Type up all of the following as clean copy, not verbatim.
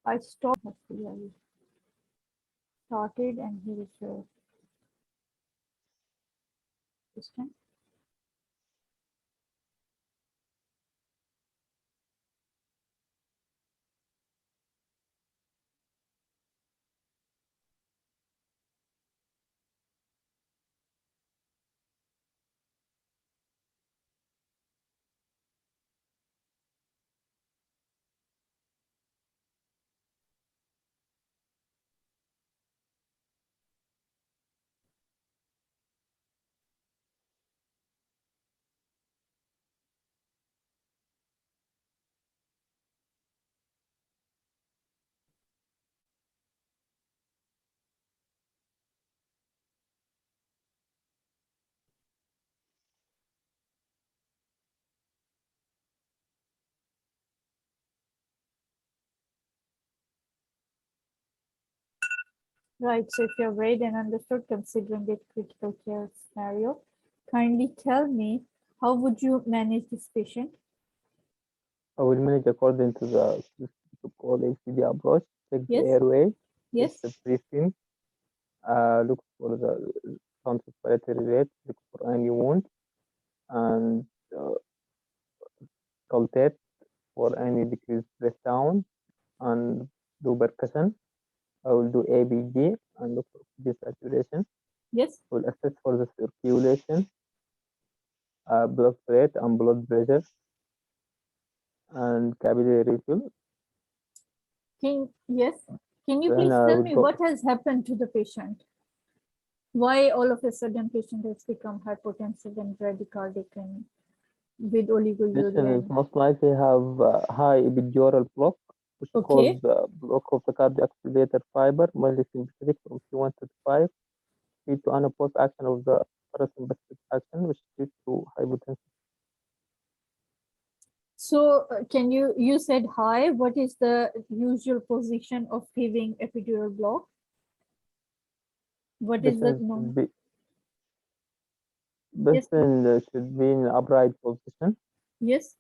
I stopped. I started, and here is your question. Right, so if you have read and understood considering the critical care scenario, kindly tell me, how would you manage this patient? I will manage according to the so-called APKD approach. Check the Yes. airway, Yes. check the breathing, look for the respiratory rate, look for any wound, and calculate for any decreased breakdown, and do percussion. I will do ABG and look for desaturation. Yes. I will assess for the circulation, blood rate and blood pressure, and capillary refill. Yes. Can you Then please I tell will me go. what has happened to the patient? Why all of a sudden patient has become hypotensive and bradycardic and with Patient oliguria? is most likely have high epidural block, which Okay. cause block of the cardiac accelerator fiber, mildly sympathetic from T1 to T5, lead to unopposed action of the parasympathetic action, which leads to hypotension. So can you said high, what is the usual position of giving epidural block? What is the norm? Patient should be in upright position. Yes.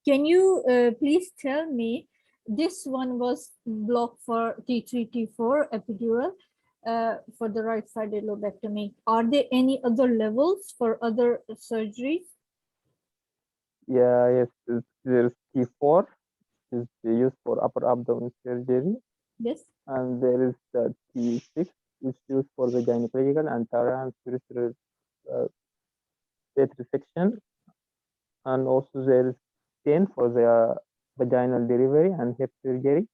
Can you please tell me, this one was blocked for T3, T4 epidural for the right sided lobectomy. Are there any other levels for other surgeries? Yeah, yes, there's T4, is used for upper abdomen surgery. Yes. And there is the T6, which is used for the gynecological and transperitoneal state resection. And also there is 10 for the vaginal delivery and hip surgery.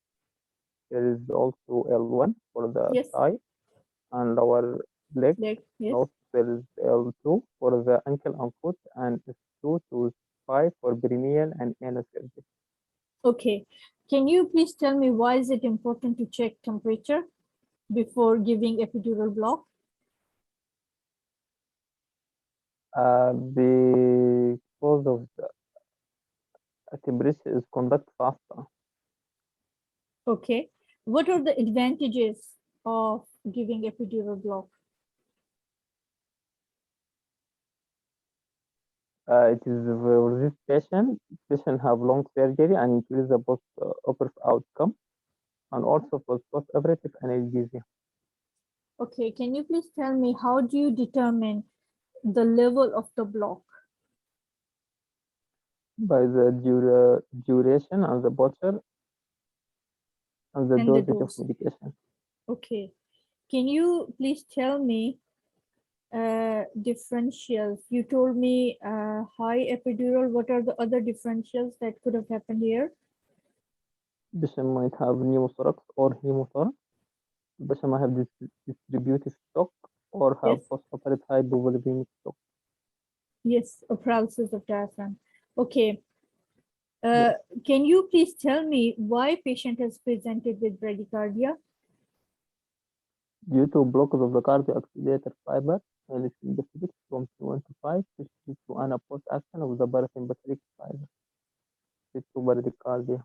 There is also L1 for the Yes. thigh and lower leg. Yes. Also there is L2 for the ankle and foot, and S2 to 5 for perineal and anal surgery. Okay. Can you please tell me why is it important to check temperature before giving epidural block? Because of the temperature is conduct faster. Okay. What are the advantages of giving epidural block? It is for this patient have long surgery and increase the post-operative outcome, and also for post-operative analgesia. Okay, can you please tell me, how do you determine the level of the block? By the duration and the posture and the dosage of medication. Okay, can you please tell me differentials? You told me high epidural. What are the other differentials that could have happened here? Patient might have pneumothorax or hemothorax. Patient might have distributive shock or have Yes. post-operative hypovolemic shock. Yes, a paralysis of diaphragm. Okay. Yes. Can you please tell me why patient has presented with bradycardia? Due to blockage of the cardiac accelerator fiber and sympathetic from T1 to 5, which leads to unopposed action of the parasympathetic fiber. Leads to bradycardia.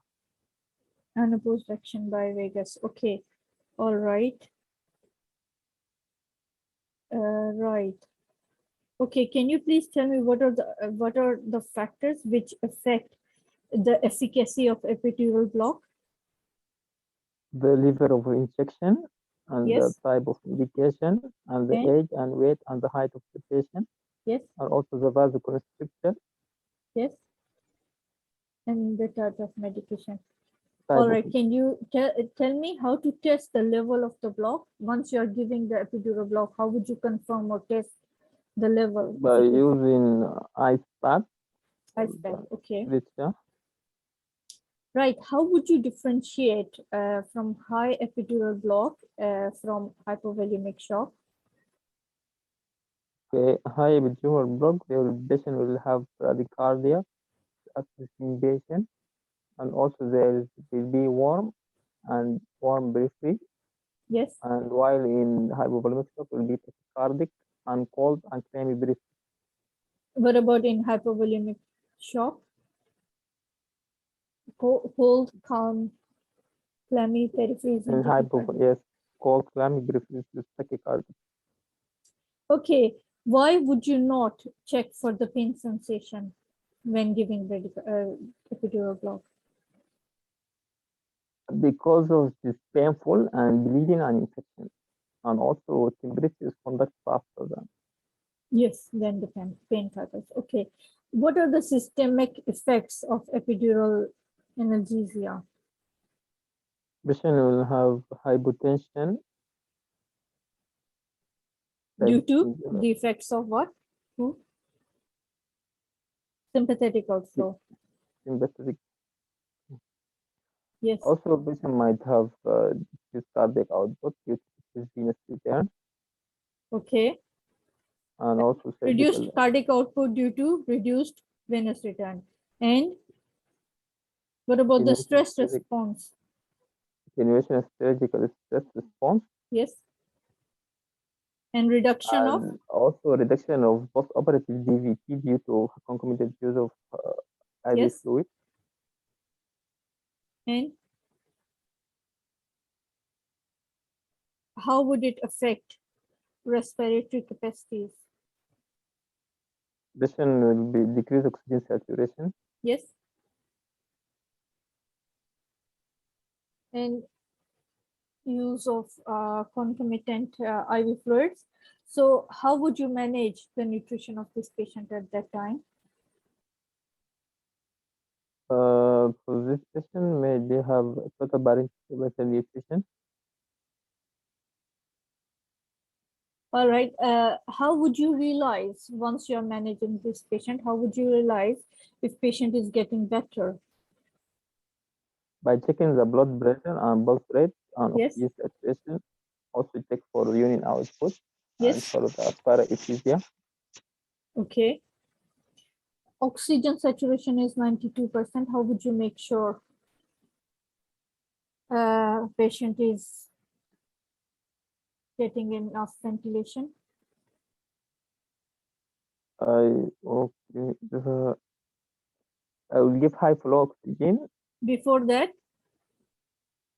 Unopposed action by vagus. Okay. All right. Right. Okay. Can you please tell me what are the factors which affect the efficacy of epidural block? The level of injection and the Yes. type of indication and the And age and weight and the height of the patient, yes, and also the vasoconstrictor yes. And the type of medication. type All of right. Can you tell me how to test the level of the block once you are giving the epidural block? How would you confirm or test the level? by using ice bath. Ice bath. Okay. Literature. Right. How would you differentiate from high epidural block from hypovolemic shock? Okay, high epidural block, the patient will have bradycardia at this patient, and also there will be warm and warm briefly, Yes. and while in hypovolemic shock will be tachycardic and cold and clammy breath. What about in hypovolemic shock? Cold, calm, clammy, periphery. In yes, cold clammy breath is tachycardic. Okay. Why would you not check for the pain sensation when giving epidural block? Because of this painful and bleeding and infection, and also temperature is conduct faster than. Yes, then the pain fibers. Okay. What are the systemic effects of epidural analgesia? Patient will have hypotension. Due to the effects of what? Sympathetic also. Sympathetic. Yes. Also, patient might have decreased cardiac output due to venous return, Okay. and also Reduced surgical. cardiac output due to reduced venous return. And what about the stress response? Attenuation of surgical stress response. Yes. And reduction of? And also reduction of post-operative DVT due to concomitant use of IV Yes. fluid. And how would it affect respiratory capacities? Patient will be decreased oxygen saturation. Yes. And use of concomitant IV fluids. So how would you manage the nutrition of this patient at that time? For this patient, may they have total parenteral nutrition. All right. How would you realize once you're managing this patient? How would you realize if patient is getting better? By checking the blood pressure and pulse rate and Yes. oxygen saturation. Also check for urine output. Yes. And for the paraesthesia. Okay. Oxygen saturation is 92%. How would you make sure patient is getting enough ventilation? I will give high flow oxygen. Before that,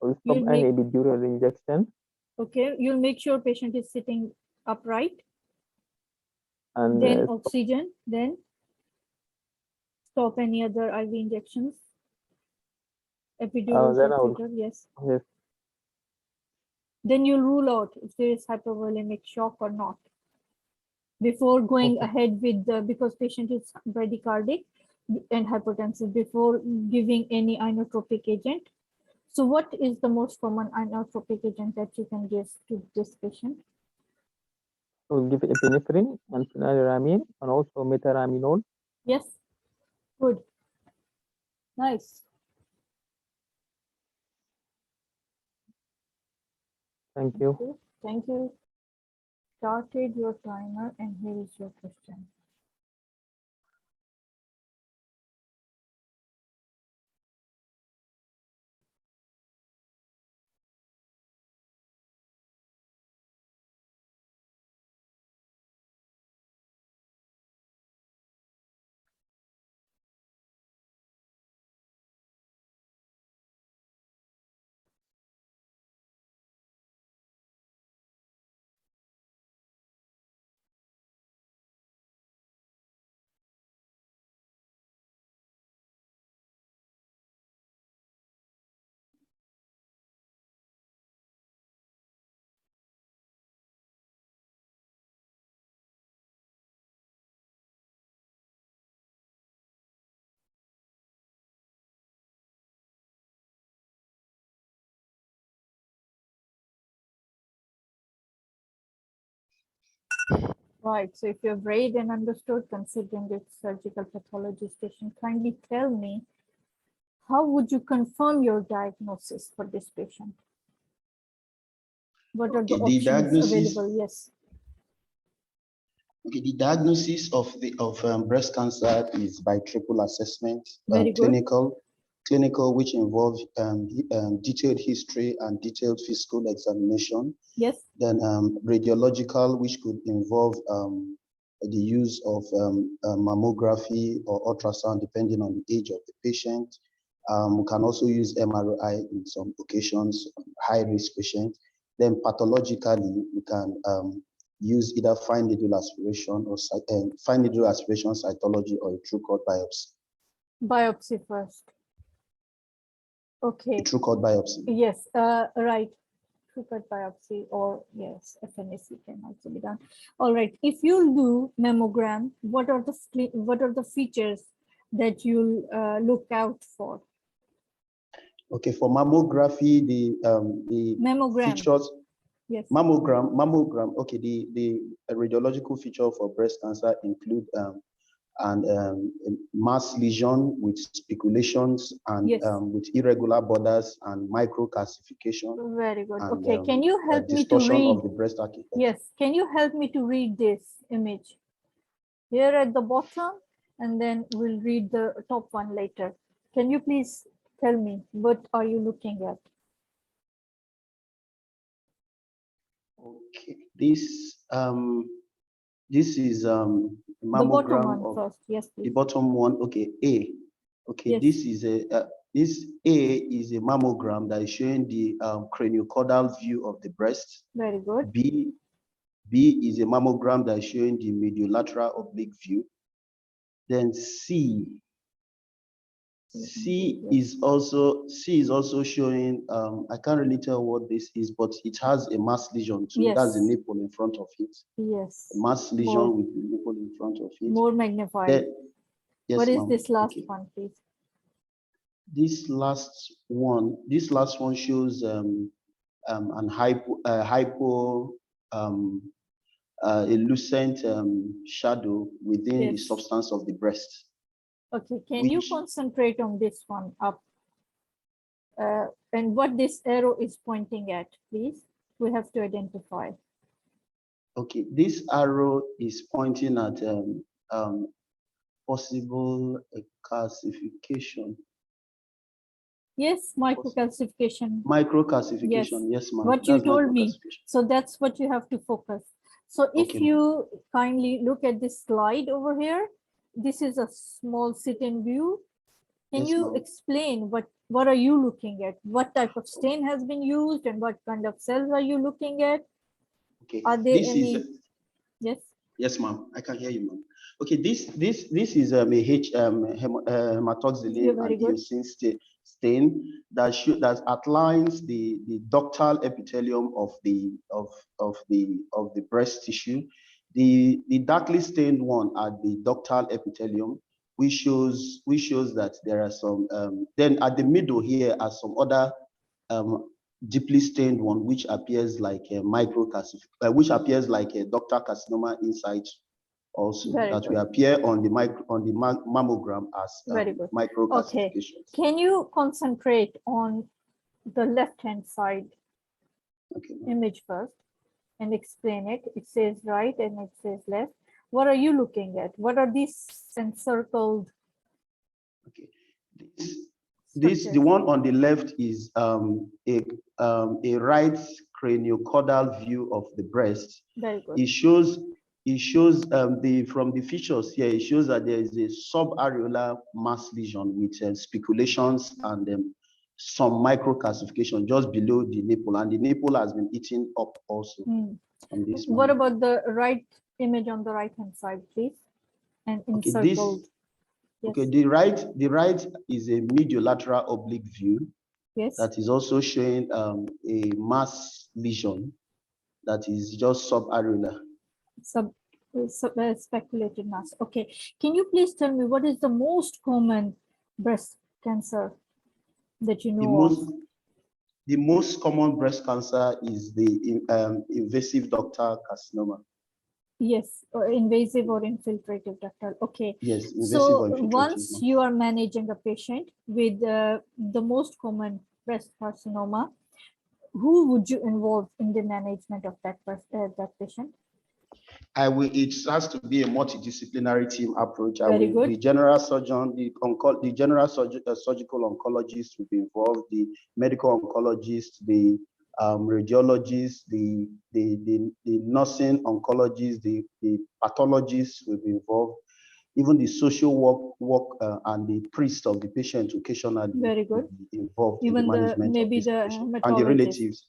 I will stop any epidural injection. Okay, you'll make sure patient is sitting upright. And then oxygen, then stop any other IV injections. Epidural catheter, yes. Yes. Then you'll rule out if there is hypovolemic shock or not. Before going ahead with because patient is bradycardic and hypotensive, before giving any inotropic agent. So what is the most common inotropic agent that you can give to this patient? We'll give epinephrine and phenylaramine and also metaraminol. Yes, good. Nice. Thank you. Thank you. Started your timer and here is your question. Right. So if you have read and understood, considering its surgical pathology station, kindly tell me, how would you confirm your diagnosis for this patient? What are the Okay, the options diagnosis. available? Yes. Okay, the diagnosis of breast cancer is by triple assessment, Very good. clinical, which involves detailed history and detailed physical examination. Yes. Then radiological, which could involve the use of mammography or ultrasound, depending on the age of the patient. We can also use MRI in some occasions, high-risk patients. Then pathologically, we can use either fine needle aspiration or fine needle aspiration cytology or a true cord biopsy. Biopsy first. Okay. A true cord biopsy. Yes. Right. True cord biopsy, or yes, FNAC can also be done. All right. If you do mammogram, what are the features that you'll look out for? Okay, for mammography, the Mammogram. features. Yes. Mammogram. Okay, the radiological feature for breast cancer include mass lesion with speculations and Yes. with irregular borders and microcalcification. Very good. And, Okay, can you help me to distortion read? of the breast architecture. Yes, can you help me to read this image here at the bottom, and then we'll read the top one later. Can you please tell me, what are you looking at? Okay, this is mammogram. The bottom one first. Yes, please. The bottom one. Okay, A. Okay, yes. This is this A is a mammogram that is showing the craniocaudal view of the breast. Very good. B is a mammogram that is showing the mediolateral oblique view. Then C is also showing, I can't really tell what this is, but it has a mass lesion too. Yes. That's a nipple in front of it. Yes. A mass lesion with the nipple in front of it. More magnified. Then, yes, what is this last one, please? This last one shows a lucent shadow within the substance of the breast. Okay, can you concentrate on this one up? And what this arrow is pointing at, please? We have to identify. Okay, this arrow is pointing at possible calcification. Yes, microcalcification. Microcalcification, yes, ma'am. What you told me. So that's what you have to focus. So if you kindly look at this slide over here, this is a small sit-in view. Can you explain what are you looking at? What type of stain has been used and what kind of cells are you looking at? Okay. Are there any? Yes. Yes, ma'am. I can hear you, ma'am. Okay. This is a hematoxylin and eosin stain that outlines the ductal epithelium of the breast tissue. The darkly stained one at the ductal epithelium, which shows that there are some. Then at the middle here are some other deeply stained one, which appears like a which appears like a ductal carcinoma inside also. Will appear on the mammogram as microcalcification. Okay. Can you concentrate on the left-hand side image first and explain it? It says right and it says left. What are you looking at? What are these encircled? Okay. The one on the left is a right craniocaudal view of the breast. Very good. It shows from the features here, it shows that there is a subareolar mass lesion with speculations and some microcalcification just below the nipple, and the nipple has been eaten up also. On this what about the right image on the right-hand side, please? And encircled. Okay, the right is a mediolateral oblique view. Yes. That is also showing a mass lesion that is just subareolar. Speculated mass. Okay. Can you please tell me what is the most common breast cancer that you know of? The most common breast cancer is the invasive ductal carcinoma. Yes, or invasive or infiltrative ductal. Okay. Yes, invasive So or infiltrative. once you are managing a patient with the most common breast carcinoma, who would you involve in the management of that patient? It has to be a multidisciplinary team approach. Very good. The general surgeon, the general surgical oncologist will be involved, the medical oncologist, the radiologist, the nursing oncologist, the pathologist will be involved. Even the social work and the priest of the patient occasionally Very good. involved Even in the management maybe of this the patient. And the relatives.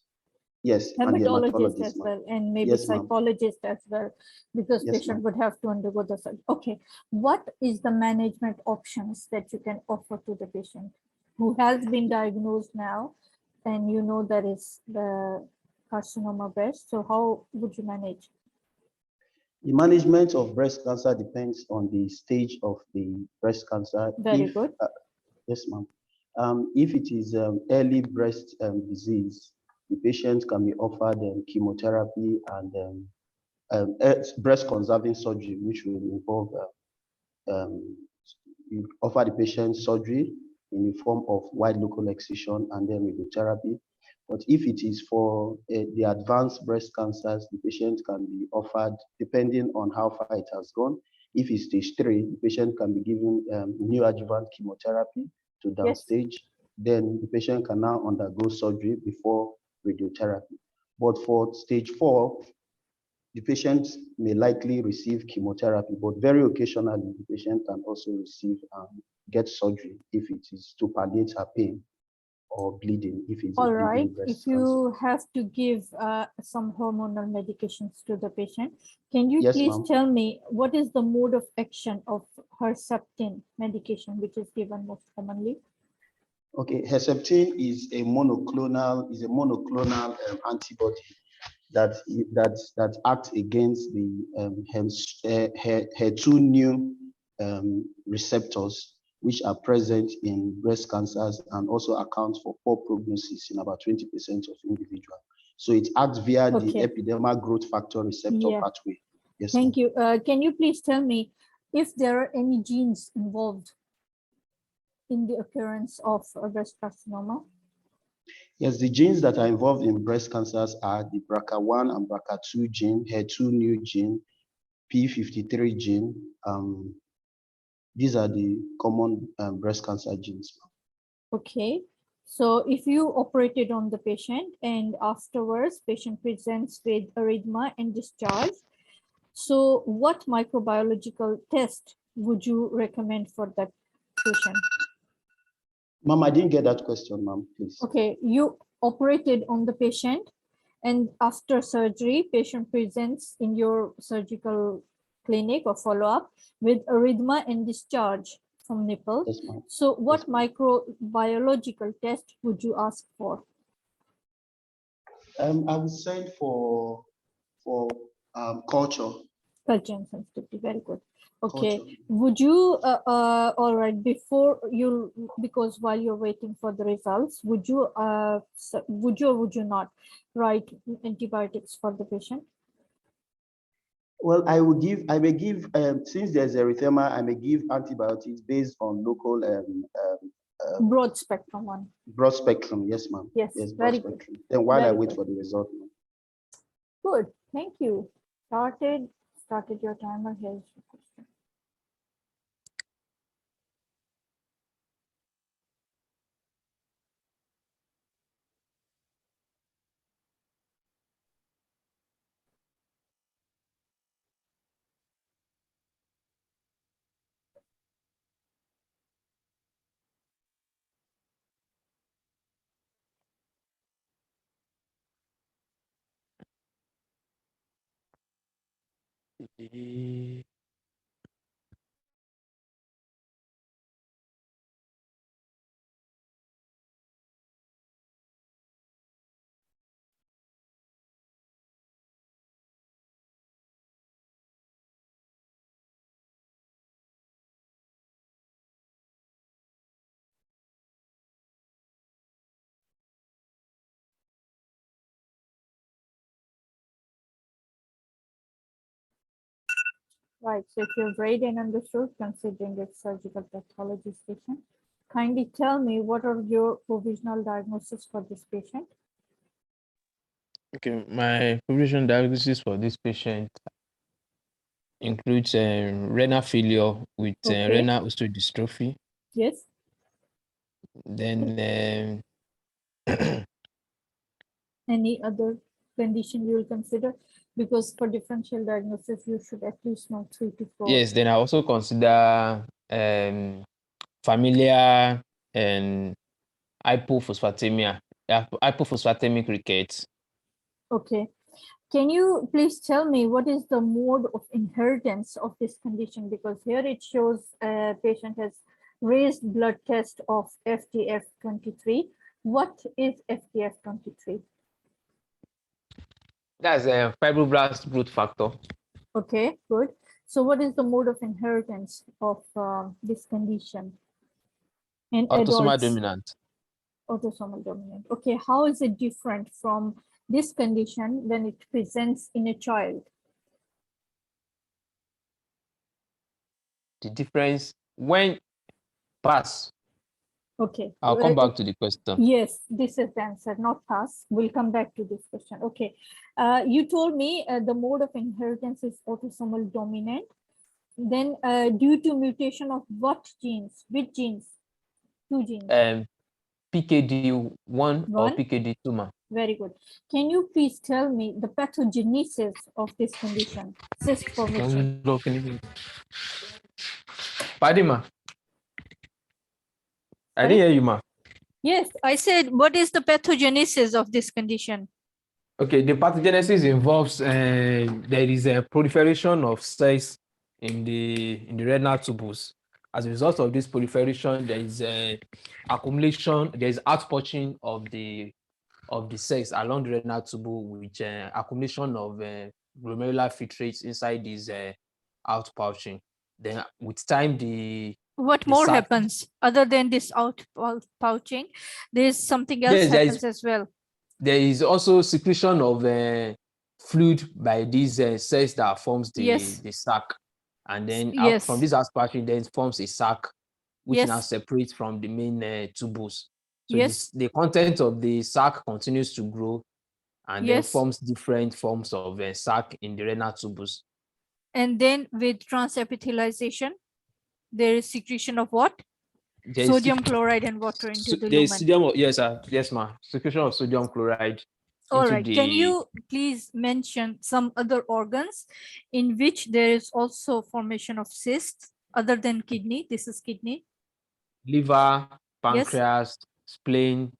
Yes, and the hematologist as hematologist, well, and maybe yes, psychologist as well, because yes, patient would have to undergo the surgery. Okay, what is the management options that you can offer to the patient who has been diagnosed now, and you know there is the carcinoma breast? So how would you manage? The management of breast cancer depends on the stage of the breast cancer. Very good. Yes, ma'am. If it is early breast disease, the patient can be offered chemotherapy and breast conserving surgery, which will involve you offer the patient surgery in the form of wide local excision and then radiotherapy. But if it is for the advanced breast cancers, the patient can be offered, depending on how far it has gone. If it's stage 3, the patient can be given neoadjuvant chemotherapy to downstage. Yes. Then the patient can now undergo surgery before radiotherapy. But for stage 4, the patient may likely receive chemotherapy, but very occasionally the patient can also get surgery if it is to palliate her pain or bleeding if it's all a right. breast If you have to give some hormonal medications to the patient, can you please tell me what is the mode of action of Herceptin medication, which is given most commonly? Okay, Herceptin is a monoclonal antibody that acts against the HER2 new receptors, which are present in breast cancers and also account for poor prognosis in about 20% of individuals. So it acts via the epidermal growth factor receptor pathway. Yes, thank you. Can you please tell me if there are any genes involved in the occurrence of breast carcinoma? Yes, the genes that are involved in breast cancers are the BRCA1 and BRCA2 gene, HER2 new gene, P53 gene. These are the common breast cancer genes. Okay, so if you operated on the patient and afterwards patient presents with arrhythmia and discharge, so what microbiological test would you recommend for that patient? Ma'am, I didn't get that question, ma'am, please. Okay, you operated on the patient and after surgery, patient presents in your surgical clinic or follow-up with arrhythmia and discharge from nipple. Yes, ma'am. So what microbiological test would you ask for? I would say for culture. Culture and sensitivity, very good. Okay, Culture. would you, all right, before you, because while you're waiting for the results, would you or would you not write antibiotics for the patient? Well, I may give, since there's erythema, I may give antibiotics based on local broad spectrum one. Broad spectrum, yes, ma'am. Yes, very spectrum. good. Then while very I wait good. for the result. Good, thank you. Started your timer. Here's your question. Right. So if you've read and understood, considering it surgical pathology patient, kindly tell me what are your provisional diagnosis for this patient? Okay, my provisional diagnosis for this patient includes renal failure with Okay. renal osteodystrophy. Yes. Then Any other condition you will consider? Because for differential diagnosis, you should at least know 3 to 4. yes, then I also consider familiar and hypophosphatemia, hypophosphatemic rickets. Okay. Can you please tell me what is the mode of inheritance of this condition? Because here it shows a patient has raised blood test of FGF23. What is FGF23? That's a fibroblast growth factor. Okay, good. So what is the mode of inheritance of this condition in Autosomal adults? dominant. Autosomal dominant. Okay, how is it different from this condition when it presents in a child? The difference when pass. Okay. I'll come back to the question. Yes, this is the answer, not pass. We'll come back to this question. Okay. You told me the mode of inheritance is autosomal dominant. Then due to mutation of what genes? Which genes? Two genes. PKD1 or PKD2, ma. Very good. Can you please tell me the pathogenesis of this condition? Cyst formation. Pardon, ma. I didn't hear you, ma. Yes, I said, what is the pathogenesis of this condition? Okay, the pathogenesis involves there is a proliferation of cells in the renal tubules. As a result of this proliferation, there is accumulation, there is outpouching of the cells along the renal tubule, with accumulation of glomerular filtrates inside this outpouching. Then with time, what more happens other than this outpouching? There is something else happens as well. There is also secretion of fluid by these cells that forms the sac, and then from this outpouching, then it forms a sac, which now separates from the main tubules. So the content of the sac continues to grow, and then forms different forms of sac in the renal tubules. And then with transepithelialization, there is secretion of what? Sodium chloride and water into the lumen. Sodium, yes, ma. Secretion of sodium chloride. All right. Can you please mention some other organs in which there is also formation of cysts other than kidney? This is kidney. Liver, pancreas, spleen,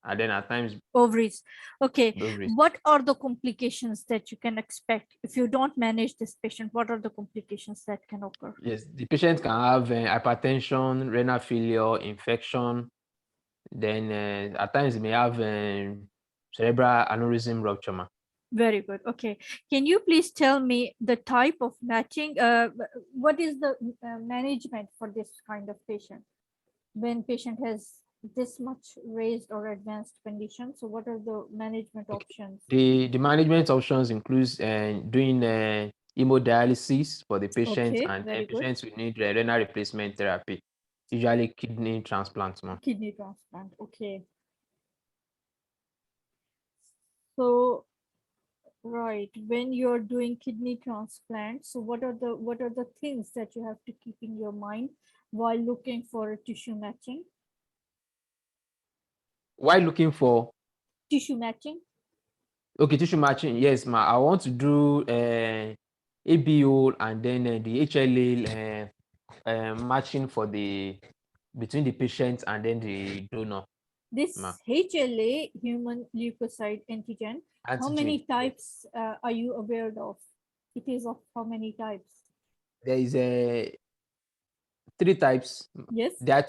and then at times ovaries. Okay. Ovaries. What are the complications that you can expect if you don't manage this patient? What are the complications that can occur? Yes, the patient can have hypertension, renal failure, infection. Then at times they may have cerebral aneurysm rupture. Very good. Okay. Can you please tell me the type of matching? What is the management for this kind of patient? When patient has this much raised or advanced condition, so what are the management options? The management options includes doing hemodialysis for the patient, and patients will need renal replacement therapy, usually kidney transplant. Kidney transplant. Okay. So, right, when you're doing kidney transplant, so what are the things that you have to keep in your mind while looking for a tissue matching? While looking for tissue matching? Okay, tissue matching. Yes, ma. I want to do ABO and then the HLA matching for between the patient and then the donor. This HLA, human leukocyte antigen, how many types are you aware of? It is of how many types? There is 3 types. Yes. There are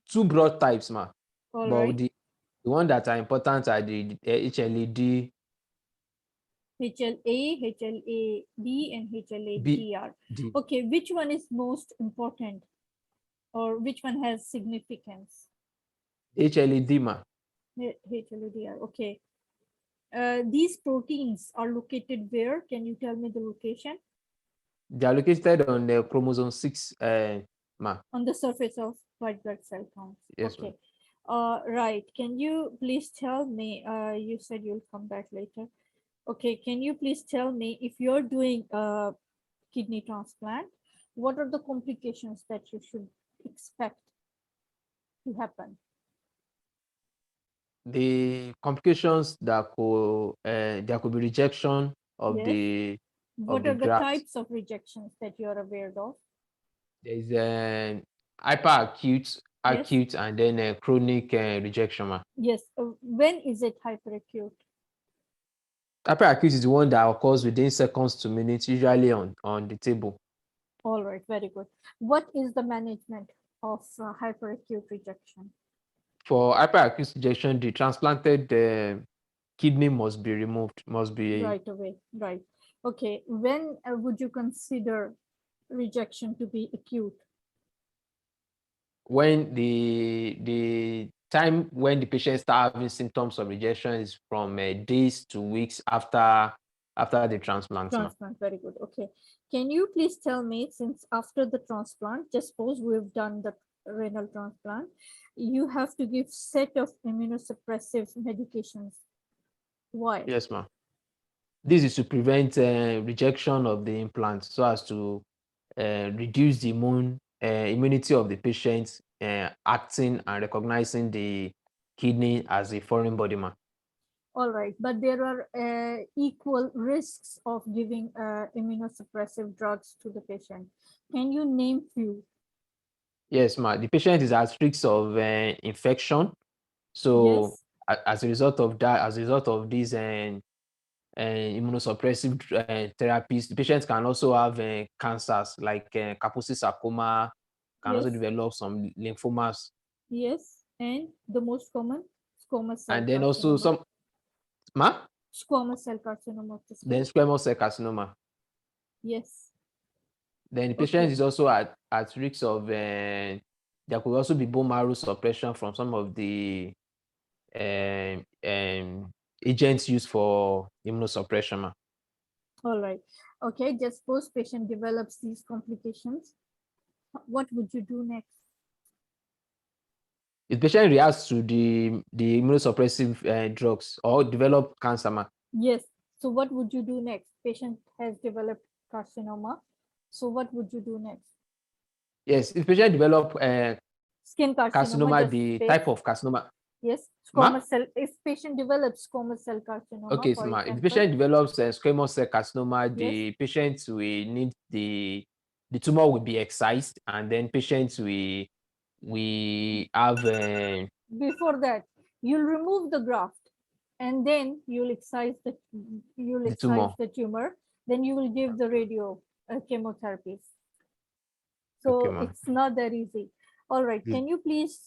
two broad types, ma. All but right. the one that are important are the HLA-D, HLA, HLA-B, and HLA-DR. Okay, which one is most important, or which one has significance? HLA-D, ma. HLA-DR. Okay. These proteins are located where? Can you tell me the location? They are located on the chromosome 6, ma. On the surface of white blood cell counts. Yes, ma'am. Okay. Right. Can you please tell me, you said you'll come back later. Okay. Can you please tell me if you're doing a kidney transplant, what are the complications that you should expect to happen? The complications that could there could be rejection of Yes. the What are the graft. types of rejections that you're aware of? There is a hyperacute, acute, and then a chronic rejection, ma. Yes. When is it hyperacute? Hyperacute is the one that occurs within seconds to minutes, usually on the table. All right. Very good. What is the management of hyperacute rejection? For hyperacute rejection, the transplanted kidney must be removed, must be Right away. Right. Okay. When would you consider rejection to be acute? when the time when the patient start having symptoms of rejection is from days to weeks after the transplant. Transplant. Very good. Okay. Can you please tell me, since after the transplant, just suppose we've done the renal transplant, you have to give set of immunosuppressive medications. Why? Yes, ma'am. This is to prevent rejection of the implant so as to reduce the immunity of the patient acting and recognizing the kidney as a foreign body, ma'am. All right, but there are equal risks of giving immunosuppressive drugs to the patient. Can you name few? Yes, ma'am. The patient is at risk of infection. So Yes. as a result of that, as a result of these immunosuppressive therapies, the patients can also have cancers like Kaposi sarcoma, can also Yes. develop some lymphomas. Yes, and the most common squamous cell And then also carcinoma. some, ma? Squamous cell carcinoma of the skin. Then squamous cell carcinoma. Yes. Then the patient is also at risk of, there could also be bone marrow suppression from some of the agents used for immunosuppression, ma. All right. Okay, just suppose patient develops these complications. What would you do next? If patient reacts to the immunosuppressive drugs or develop cancer, ma. Yes. So what would you do next? Patient has developed carcinoma. So what would you do next? Yes, if patient develop Skin carcinoma, carcinoma, the type of carcinoma. yes, Ma? squamous cell. If patient develops squamous cell carcinoma, Okay, for so ma, if example, the patient develops squamous cell carcinoma, yes, the patient will need the tumor will be excised, and then patients we have before that you'll remove the graft, and then you'll excise the tumor. Then you will give the radio chemotherapy. So Okay, ma. it's not that easy. All right, Mm. can you please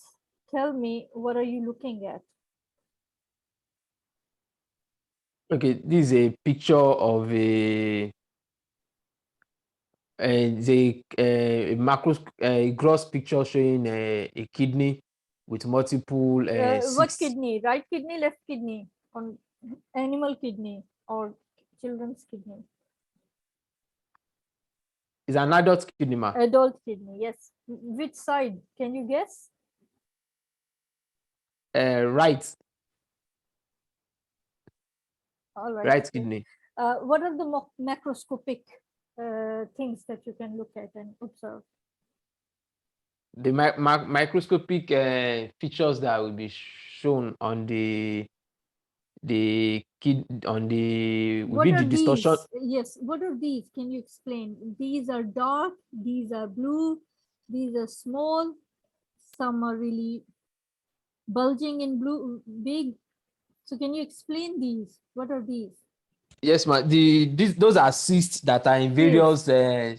tell me what are you looking at? Okay, this is a picture of a macro gross picture showing a kidney with multiple What 6. kidney? Right kidney, left kidney, on animal kidney or children's kidney? It's an adult kidney, ma. Adult kidney, yes. Which side? Can you guess? Right All right. right Okay. kidney. What are the macroscopic things that you can look at and observe? The microscopic features that will be shown on the kid on the will What be are the distortion. these? Yes. What are these? Can you explain? These are dark. These are blue. These are small. Some are really bulging in blue, big. So can you explain these? What are these? Yes, ma. Those are cysts that are in various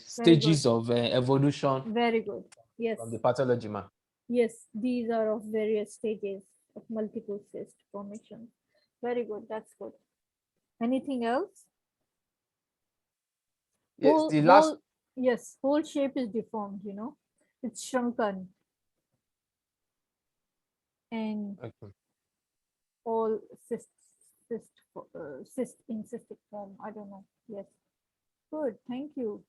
stages of evolution Very good. Yes. from the pathology, ma. Yes, these are of various stages of multiple cyst formation. Very good. That's good. Anything else? Yes, the last. Yes, whole shape is deformed, it's shrunken. And Okay. all cyst in cystic form. I don't know. Yes. Good. Thank you.